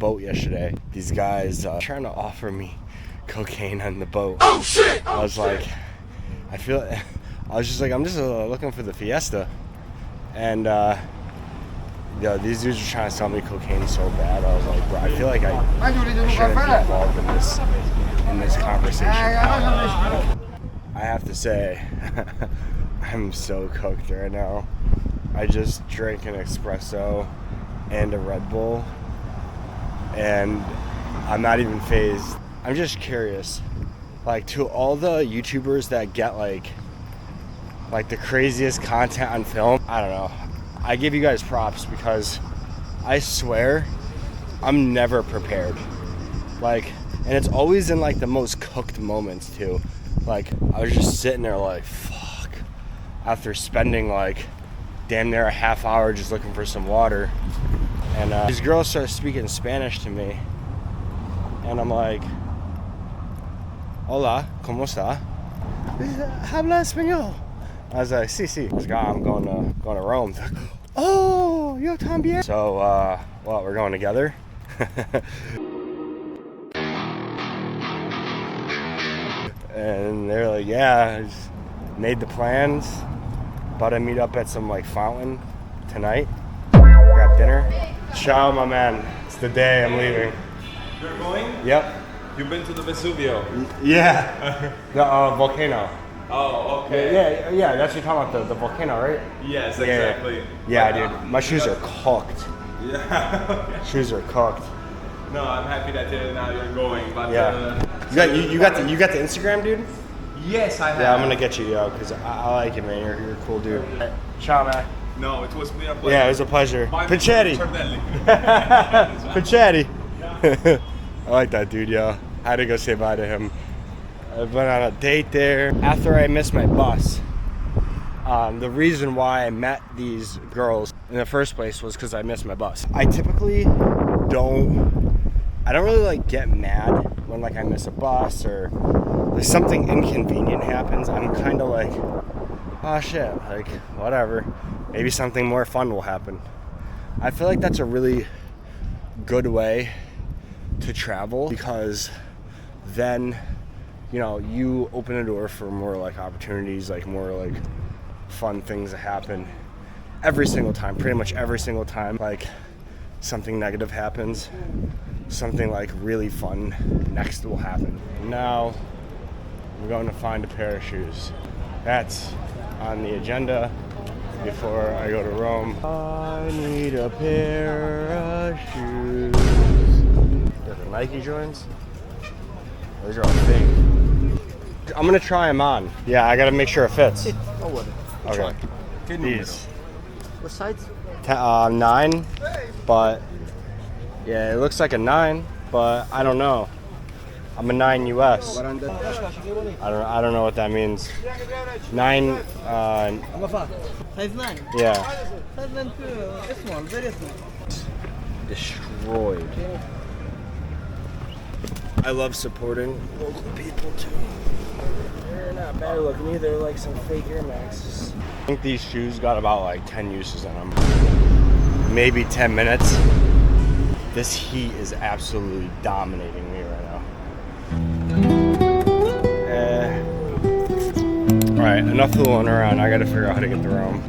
boat yesterday. These guys trying to offer me cocaine on the boat. Oh shit! I was like, I was just like, I'm just looking for the fiesta, and these dudes are trying to sell me cocaine so bad. I was like, bro, I feel like I shouldn't be involved in this conversation. I have to say, I'm so cooked right now. I just drank an espresso and a Red Bull, and I'm not even phased. I'm just curious, like, to all the YouTubers that get like the craziest content on film, I don't know, I give you guys props, because I swear I'm never prepared. Like, and it's always in like the most cooked moments too. Like, I was just sitting there like, fuck, after spending like damn near a half hour just looking for some water, and these girls start speaking Spanish to me, and I'm like, hola, ¿cómo está? Habla español. I was like, sí. I was like, I'm going to Rome. Like, oh, yo también. So, well, we're going together. And they're like, yeah, I just made the plans. About to meet up at some like fountain tonight. Grab dinner. Ciao, my man. It's the day I'm leaving. You're going? Yep. You've been to the Vesuvio? Yeah. The volcano. Oh, okay. Yeah. That's what you're talking about, the volcano, right? Yes, exactly. Yeah, dude. My shoes are cooked. Yeah. Shoes are cooked. No, I'm happy that now you're going. But yeah. You got the Instagram, dude? Yes, I have. Yeah, I'm gonna get you, because I like you, man. You're a cool dude. Ciao, man. No, it was me a pleasure. Yeah, it was a pleasure. Pichetti. Pichetti. I like that dude, yo. I had to go say bye to him. I went on a date there. After I missed my bus, the reason why I met these girls in the first place was because I missed my bus. I typically don't really like get mad when like I miss a bus or there's something inconvenient happens. I'm kind of like, oh shit, like whatever. Maybe something more fun will happen. I feel like that's a really good way to travel, because then, you open a door for more like opportunities, like more like fun things that happen every single time, pretty much every single time. Like something negative happens, something like really fun next will happen. Now I'm going to find a pair of shoes. That's on the agenda before I go to Rome. I need a pair of shoes. Got the Nike joints. Those are all fake. I'm gonna try them on. Yeah, I gotta make sure it fits. Okay. These. What size? 9, but yeah, it looks like a 9, but I don't know. I'm a 9 US. I don't know what that means. 9. Size 9. Yeah. Size 9 too. Small, very small. Destroyed. I love supporting local people too. They're not bad looking either, like some fake Air Maxes. I think these shoes got about like 10 uses on them. Maybe 10 minutes. This heat is absolutely dominating me right now. Alright, enough fooling around. I gotta figure out how to get to Rome.